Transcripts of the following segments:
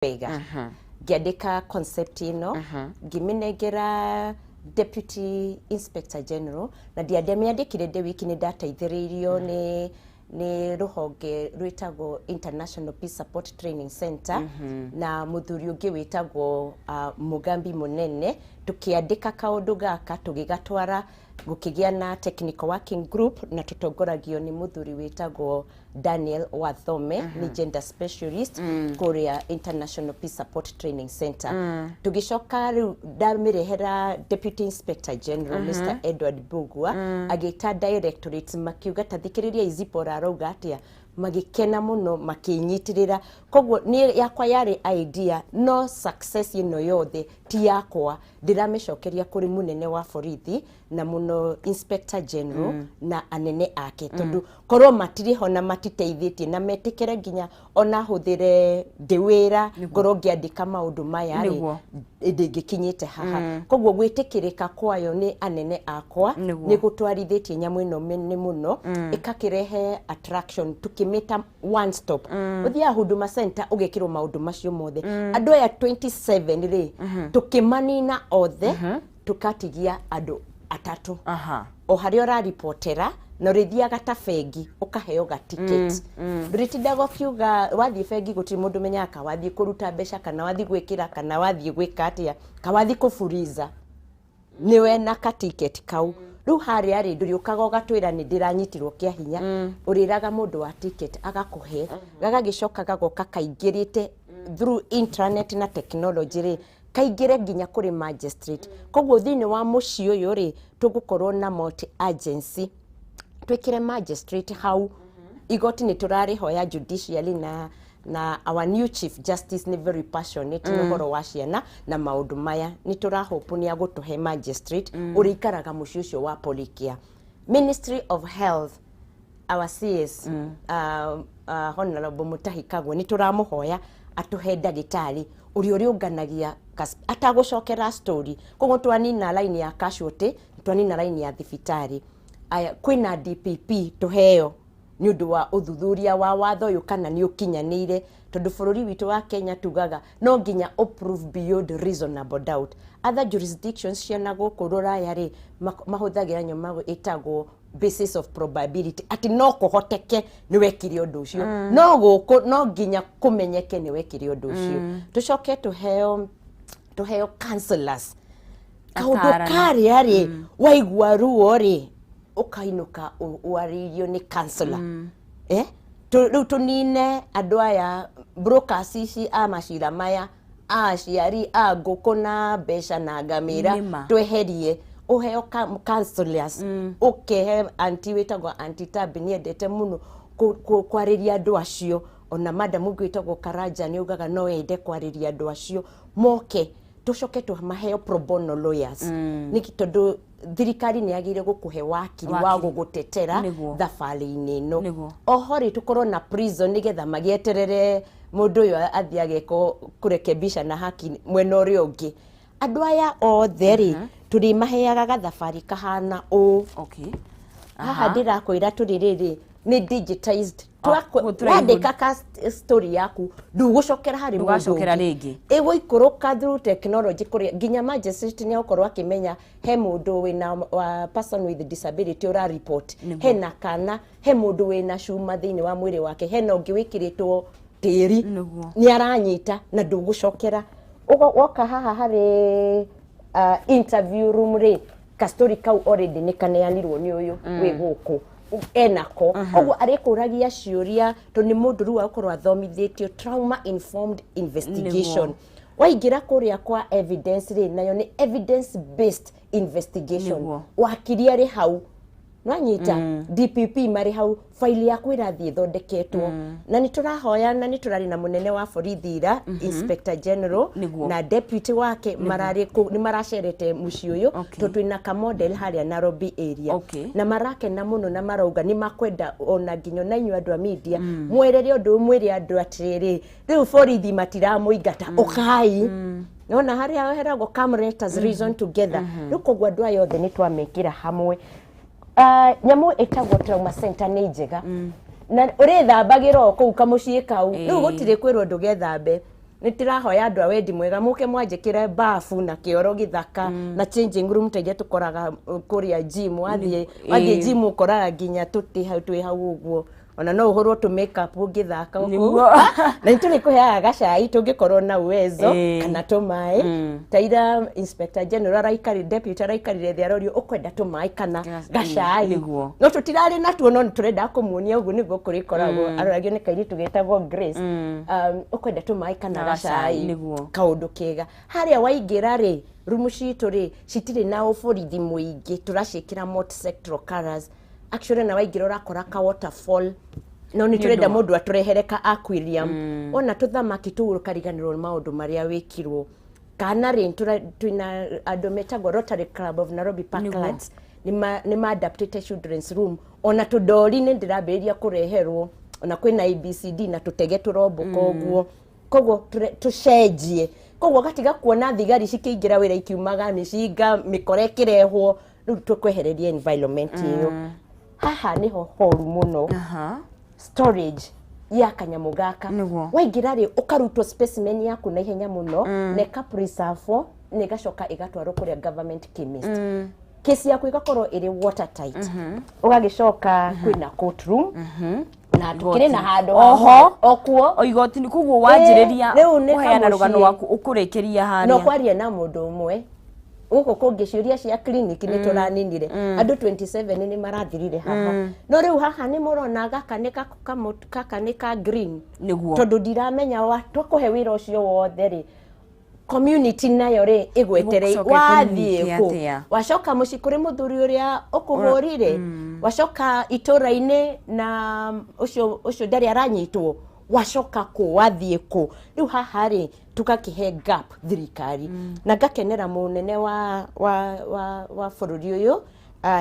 wega ngĩandĩka concept ino ngĩminengera Deputy Inspector General na ndiamĩandĩkire ndĩ wiki nĩ ndateithĩrĩirio nĩ rũhonge rwĩtagwo International Peace Support Training Center na mũthuri ũngĩ wĩtagwo Mugambi Munene tũkĩandĩka kaũndũ gaka tũgĩgatwara gũkĩgĩa na technical working group na tutongoragio nĩ mũthuri wĩtagwo Daniel Wathome ni gender specialist kũrĩa International Peace Support Training Center tũgĩcoka rĩu ndamirehera Deputy Inspector General Mr. Edward Bugwa agĩta directorate makiuga tathikĩrĩria Zipporah arauga atia magĩkena mũno makĩnyitirĩra koguo nĩ yakwa yarĩ idea no success ino yothe ti yakwa ndiramĩcokeria kũrĩ munene wa borithi na mũno Inspector General na anene ake tondu korwo matirĩ ho na matiteithĩtie na metĩkĩre nginya ona hũthĩre ndĩwĩra ngorwo ngĩandĩka maũndũ maya ndĩngĩkinyĩte haha koguo gwĩtĩkĩrĩka kwayo nĩ anene akwa nĩ gũtwarithĩtie nyamũ ĩno nĩ mũno ĩkakĩrehe attraction tukimeta one stop ũthiaga Huduma Center ũgekĩrwo maũndũ macio mothe andũ aya 27 rĩ tukimanina othe tukatigia andũ atatu o harĩa ũraripotera no rithiaga ta bengi ukaheo ga ticket ndiritindaga kiuga wathie bengi guti mundu menyaka wathie kuruta mbeca kana wathie gwikira kana wathie gwika atia ka wathie kufuriza niwe na ka ticket kau riu hari ari nduriukaga ugatwira ni ndiranyitirwo kia hinya uriraga mundu wa ticket agakuhe gagagicoka gagoka kaingirite through internet na technology ri kaingire nginya kuri magistrate koguo thini wa muci uyu ri tugukorwo na multi agency twikire magistrate hau igoti ni turari hoya judicially na our new chief justice ni very passionate no horo wa ciana na maundu maya ni turahope ni agutuhe magistrate urikaraga muci ucio wa Policare. Ministry of Health our CS Honorable Mutahi Kagwe ni turamuhoya atuhe ndagitari uri unganagia atagucokera story koguo twanina line ya casualty twanina line ya thibitari aya kwina DPP tuheo ni undu wa uthuthuria wa watho uyu kana ni ukinyanire tondu bururi witu wa Kenya tugaga no nginya approve beyond reasonable doubt other jurisdictions ciana guku ruraya ri mahuthagira nyoma itagwo basis of probability ati no kuhoteke ni wekire undu ucio no guku no nginya kumenyeke ni wekire undu ucio tucoke tuheo counselors kaundu kari ari waigua ruo ri ukainuka waririo ni counselor riu tunine andu aya brokers ici a macira maya aciari a nguku na mbeca na ngamira tweherie uheo counselors ukehe anti wetagwo anti Tabi ni endete muno kwariria andu acio ona madam gwitagwo Karanja ni ugaga no ende kwariria andu acio moke tucoke maheo pro bono lawyers ni tondu thirikari ni agire gukuhe wakili wa gugutetera thabari-ini ino ohori tukorwo na prison nigetha magieterere mundu uyu athiage kurekebisha na haki mwena uria ungi andu aya othe ri turi maheaga gathabari kahana haha ndirakwira tuririri ni digitized twandika ka story yaku ndugucokera hari mundu ringi iguikuruka through technology kuri nginya magistrate ni ukorwo akimenya he mundu wina person with disability ora report he na kana he mundu wina cuma thini wa mwiri wake he na ungi wikiritwo tiri ni aranyita na ndugucokera woka haha hari interview room ri ka story kau already ni kaneanirwo ni uyu wi guku enako oguo arikuragia ciuria to ni mundu ruwa ukorwo athomithitio trauma informed investigation waingira kuria kwa evidence ri nayo ni evidence based investigation wakiria ri hau nwanyita DPP mari hau file yaku irathie thondeketwo na niturahoya na niturari na munene wa borithira Inspector General na deputy wake marari ni maracerete muci uyu to twina ka model haria Nairobi area na marake na muno na marauga ni makwenda ona nginyo na inyu andu a media mwerere undu mwiri andu atiriri riu borithi matiramuingata ukai nona haria heragwo cameras reason together rukogwa andu ayo othe ni twamekira hamwe nyamu etagwo trauma center ni njega na uri thambagira kuu kamucii kau riu gutire kwirwo ndugethambe nitirahoya andu awendi mwega muke mwanjikire bafu na kioro githaka na changing room taige tukoraga kuria gym wathie gym ukoraga nginya tuti hau twi hau uguo ona no uhorwo tu makeup ugithaka uguo na nituri kuheaga gacai tungikorwo na uwezo kana tumai taira inspector general raikari deputy raikarire thiarorio ukwenda tumai kana gacai no tutirari natuo no turenda kumuonia uguo niguo kurikoragwo aroragio ni kairi tugetagwo Grace ukwenda tumai kana gacai kaundu kega haria waingira ri rumu citu ri citire na uborithi muingi turacikira multi-sectoral colors actually na waingira urakora ka waterfall no ni turenda mundu aturehere ka aquarium ona tuthamaki tugurukariganirwo maundu maria wikirwo kana ri twina andu metagwo Rotary Club of Nairobi Parklands ni ma adapted children's room ona tudori ni ndirambiriria kureherwo ona kwina ABCD na tutege turomboka uguo koguo tucenjie koguo gatiga kuona thigari cikiingira wira ikiumaga micinga mikore kirehwo riu tukwehereria environment iyo haha niho horu muno storage ya kanyamu gaka waingira ri ukarutwo specimen yaku na ihenya muno neka preserve ni gacoka igatwarwo kuria government chemist kesi yaku igakorwo iri watertight ugagicoka kwina courtroom na tukire na handu okuo oigoti ni kuguo wanjiriria kuheana rugano waku ukurikiria haria no kwaria na mundu umwe uko kungi ciuria cia clinic ni turaninire andu 27 ni marathirire haha no riu haha ni murona gaka ni ka green niguo tondu ndiramenya wa tukuhe wira ucio wothe ri community nayo ri igwetere wathie ku wacoka mucikuri muthuri uria ukuhurire wacoka itura-ini na ucio ndari aranyitwo wacoka ku wathie ku riu haha ri tukakihe gap thirikari na ngakenera munene wa bururi uyu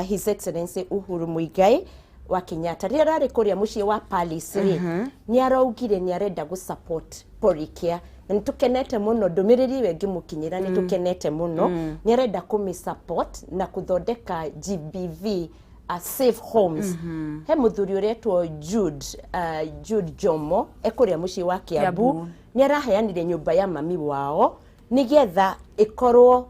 His Excellency Uhuru Muigai wa Kenyatta rira rari kuria mucii wa Palace ri ni araugire ni arenda gu support Policare na nitukenete muno ndumiriri wengi mukinyira nitukenete muno ni arenda kumi support na kuthondeka GBV safe homes he muthuri uretwo Jude Jomo ekuria mucii wa Kiambu ni araheanire nyumba ya mami wao nigetha ikorwo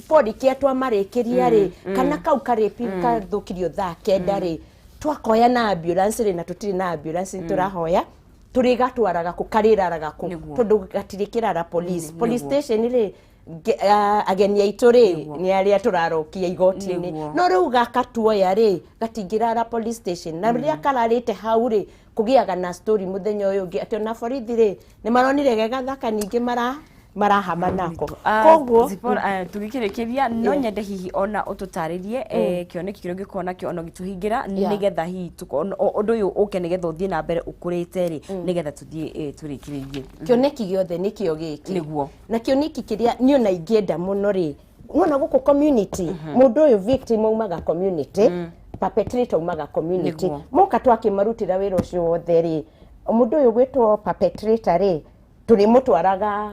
Policare twamarikiria ri kana kau karepi kathukirio thaa kenda ri twakoya na ambulance ri na tutiri na ambulance turahoya turigatwaraga ku kariraraga ku tondu gatirikirara police station ri ageni aitu ri ni aria turarokia igoti-ini no riu gakatuoya ri gatingirara police station na ria kararite hau ri kugiaga na story muthenya uyu ngi ati na borithi ri ni maronire gega thaka ningi marahama nako koguo tugikirikiria no nyende hihi ona ututaririe kioneki kirio gikona kio ono gituhingira nigetha hihi undu uyu uke nigetha uthie na mbere ukurite ri nigetha tuthie turikiririe kioneki giothe nikio giki niguo na kioneki kiria ni ona ingienda muno ri wona guku community mundu uyu victim umaga community perpetrator umaga community moka twakimarutira wira ucio wothe ri mundu uyu gwitwo perpetrator ri turi mutwaraga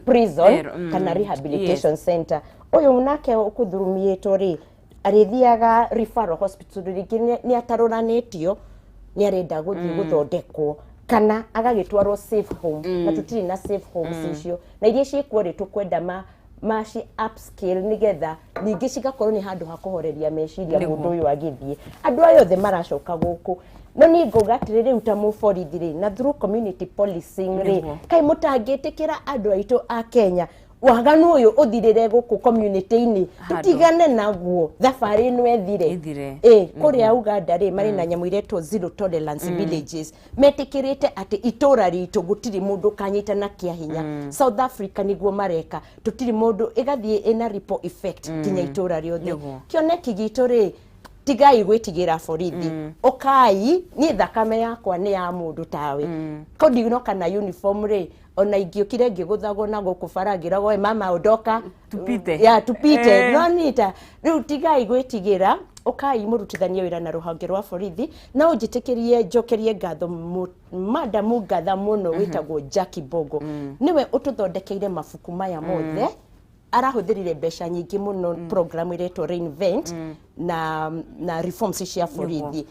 prison kana rehabilitation center uyu unake ukuthurumietwo ri arithiaga referral hospital ringi ni ataruranitio ni arenda guthii guthondekwo kana agagitwarwo safe home na tutiri na safe homes icio na iria ciikwo ri tukwenda maci upscale nigetha ningi cigakorwo ni handu ha kuhoreria meciria mundu uyu agithie andu ayo the maracoka guku no ni ngogatire riu ta muborithi ri na through community policing ri kai mutangitikira andu aitu a Kenya waganu uyu uthirire guku community-ini tutigane naguo thabari ino ethire kuria Uganda ri mari na nyamu iretwo zero tolerance villages metikirite ati itura ritu gutiri mundu kanyita na kiahinya South Africa niguo mareka tutiri mundu igathie ina ripple effect kinya itura riothe kioneki gitu ri tigai gwitigira borithi ukai ni thakame yakwa ni ya mundu tawe kodi no kana uniform ri ona ingiukire ngiguthagwo na gukubaragiragwo mama udoka tupite no nita riu tigai gwitigira ukai murutithanie wira na ruhange rwa borithi na unjitikirie njokerie ngatho madamu ngatha muno witagwo Jackie Bogo niwe ututhondekeire mabuku maya mothe arahuthirire mbeca nyingi muno program iretwo Reinvent na reforms cia borithi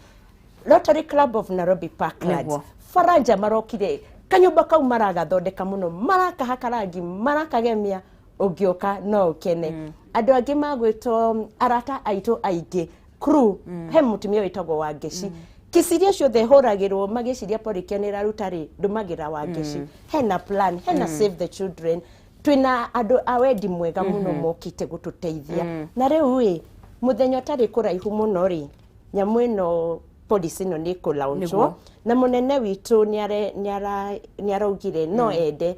Rotary Club of Nairobi Parklands faranja marokire kanyumba kau maragathondeka muno marakahaka rangi marakagemia ugioka no ukene andu angi magwitwo arata aito aingi crew he mutumia witagwo Wangeci kisiria ciothe horagirwo magiciria Policare ni raruta ri ndumagira Wangeci hena plan hena save the children twina andu awendi mwega muno mokite gututeithia na riu wi muthenya tari kuraihu muno ri nyamu ino policy no ni ko launchwo na munene witu ni araugire no ende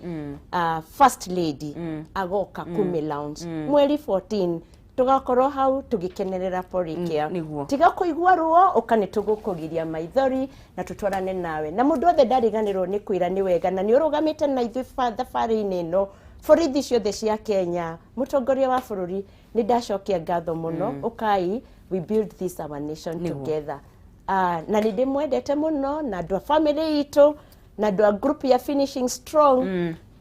first lady agoka kumi launch mweri 14 tugakorwo hau tugikenerera Policare tiga kuigua ruo ukani tugukugiria maithori na tutwarane nawe na mundu othe ndariganirwo ni kwira ni wega na ni urugamite na ithui thabarĩ-inĩ no borithi ciothe cia Kenya mutongoria wa bururi ni ndacokia ngatho muno ukai we build this our nation together na nĩ mwendete muno na andũ a family itu na andũ a group ya finishing strong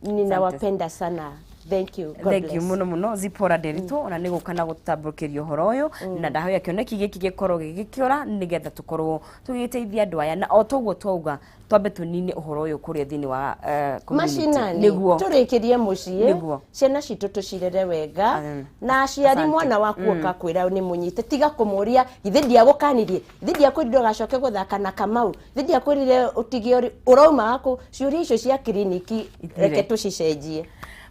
ninawapenda sana. Thank you. God Thank bless. you muno Zipporah Ndiritu ona ni gukana gutambukirio horo uyu na ndahoya kioneki giki gikorwo gikiora nigetha tukorwo tugiteithia andu aya na otoguo twauga twambe tunini uhoro uyu kuria thini wa community niguo turikirie mucii ciana citu tucirere wega na aciari mwana waku akakwira ni munyite tiga kumuria ithi ndia gukanirie ithi ndia kwiririo gacoke guthaka na Kamau ithi ndia kwirire utigio urauma aku ciuri icio cia kliniki reke tucicenjie.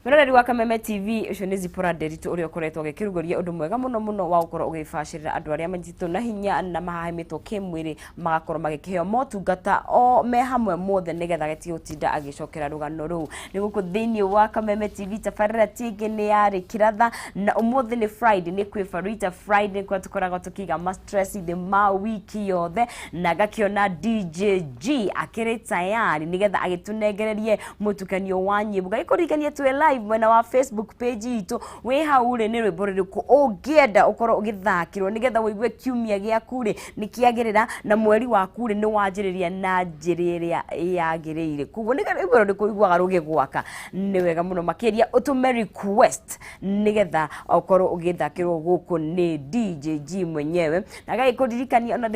Miroreri wa Kameme TV ucio ni Zipporah Ndiritu uri ukoretwo gikirugoria undu mwega muno wa gukorwo ugifacirira andu aria manjitwo na hinya na mahahamwo kimwiri magakorwo magikiheo motungata o me hamwe mothe nigetha geti utinda agicokera rugano ruu ni guku thiini wa Kameme TV tabarira tingi ni yari kiratha na umuthi ni Friday ni kwi Farita Friday kwa tukoragwo tukiga ma stress the ma wiki yothe na gakiona DJ G akiri tayari nigetha agitunengererie mutukanio wa nyimbo gaikurigania tu live mwena wa Facebook page itu we haure ni rwimbo ririku ungienda ukorwo ugithakirwo nigetha wigue kiumia giaku ri nikiagirira na mweri waku ri ni wanjiriria na njiri iria yagiriire kuguo ni rwimbo ririku iguaga rugigwaka ni wega muno makiria utume request nigetha ukorwo ugithakirwo guku ni DJ G mwenyewe na gaikurdirikania ona